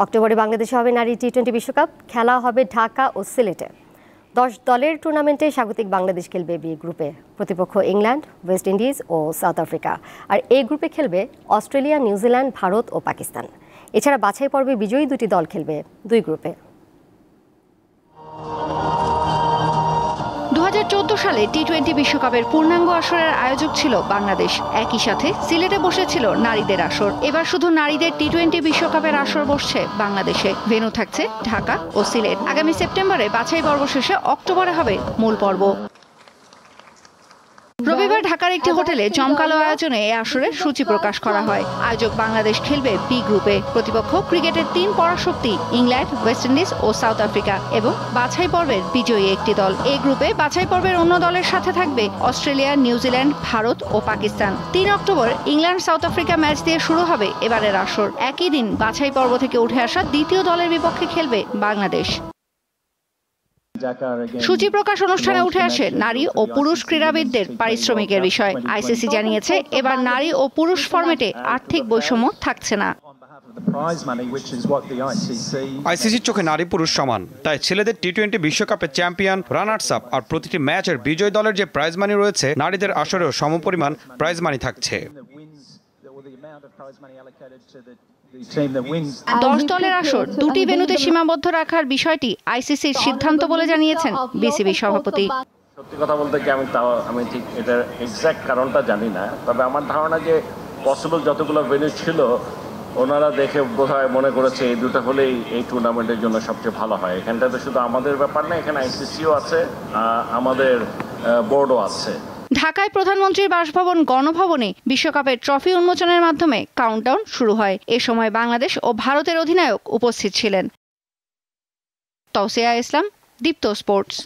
অক্টোবরে বাংলাদেশে হবে নারী টি-20 বিশ্বকাপ। খেলা হবে ঢাকা ও সিলেটে। 10 দলের টুর্নামেন্টে স্বাগতিক বাংলাদেশ খেলবে বি গ্রুপে। প্রতিপক্ষ ইংল্যান্ড, ওয়েস্ট ইন্ডিজ ও সাউথ আফ্রিকা। আর এই গ্রুপে খেলবে অস্ট্রেলিয়া, নিউজিল্যান্ড, ভারত ও পাকিস্তান। এছাড়া বাছাই পর্বে বিজয়ী দুটি দল খেলবে দুই গ্রুপে। 2014 সালে টি-20 বিশ্বকাপের পূর্ণাঙ্গ আসরের আয়োজক ছিল বাংলাদেশ। একই সাথে সিলেটে বসেছিল নারীদের আসর। এবার শুধু নারীদের টি-20 বিশ্বকাপের আসর বসছে বাংলাদেশে। ভেন্যু থাকছে ঢাকা ও সিলেট। আগামী সেপ্টেম্বরে বাছাই পর্ব শেষে অক্টোবরে হবে মূল পর্ব। রবিবার ঢাকার একটি হোটেলে জমকালো আয়োজনে এই আসরের সূচি প্রকাশ করা হয়। আয়োজক বাংলাদেশ খেলবে বি গ্রুপে। প্রতিপক্ষ ক্রিকেটের 3 পরাশক্তি ইংল্যান্ড, ওয়েস্ট ইন্ডিজ ও সাউথ আফ্রিকা এবং বাছাই পর্বের বিজয়ী একটি দল। এই গ্রুপে বাছাই পর্বের অন্য দলের সাথে থাকবে অস্ট্রেলিয়া, নিউজিল্যান্ড, ভারত ও Pakistan. 3 October England South Africa match দিয়ে শুরু হবে এবারের আসর। একই দিন বাছাই পর্ব থেকে উঠে আসা দ্বিতীয় দলের বিপক্ষে খেলবে বাংলাদেশ। সূচি প্রকাশ অনুষ্ঠানে উঠে আসে নারী ও পুরুষ ক্রীড়াবিদদের পারিশ্রমিকের বিষয়। আইসিসি জানিয়েছে এবার নারী ও পুরুষ ফরম্যাটে আর্থিক বৈষম্য থাকছে না। আইসিসির চোখে নারী পুরুষ সমান, তাই ছেলেদের টি-20 বিশ্বকাপে চ্যাম্পিয়ন, রানার্স আপ আর প্রতিটি ম্যাচের বিজয়ী দলের যে প্রাইজ মানি রয়েছে, নারীদের আসরেও সমপরিমাণ প্রাইজ মানি থাকছে। 10 দলের আসর 2টি ভেন্যুতে সীমাবদ্ধ রাখার বিষয়টি আইসিসির সিদ্ধান্ত বলে জানিয়েছেন বিসিবি সভাপতি। সত্যি কথা বলতে কি আমি ঠিক এটার এক্সাক্ট কারণটা জানি না, তবে আমার ধারণা যে পসিবল যতগুলো ভেন্যু ছিল ওনারা দেখে বোধহয় মনে করেছে এই দুটো হলেই এই টুর্নামেন্টের জন্য সবচেয়ে ভালো হয়। এখানটাতে শুধু আমাদের ব্যাপার না, এখানে আইসিসিও আছে, আমাদের বোর্ডও আছে। ঢাকায় প্রধানমন্ত্রীর বাসভবন গণভবনে বিশ্বকাপের ট্রফি উন্মোচনের মাধ্যমে কাউন্টডাউন শুরু হয়। এ সময় বাংলাদেশ ও ভারতের অধিনায়ক উপস্থিত ছিলেন। তৌসিয়া ইসলাম, দীপ্ত স্পোর্টস।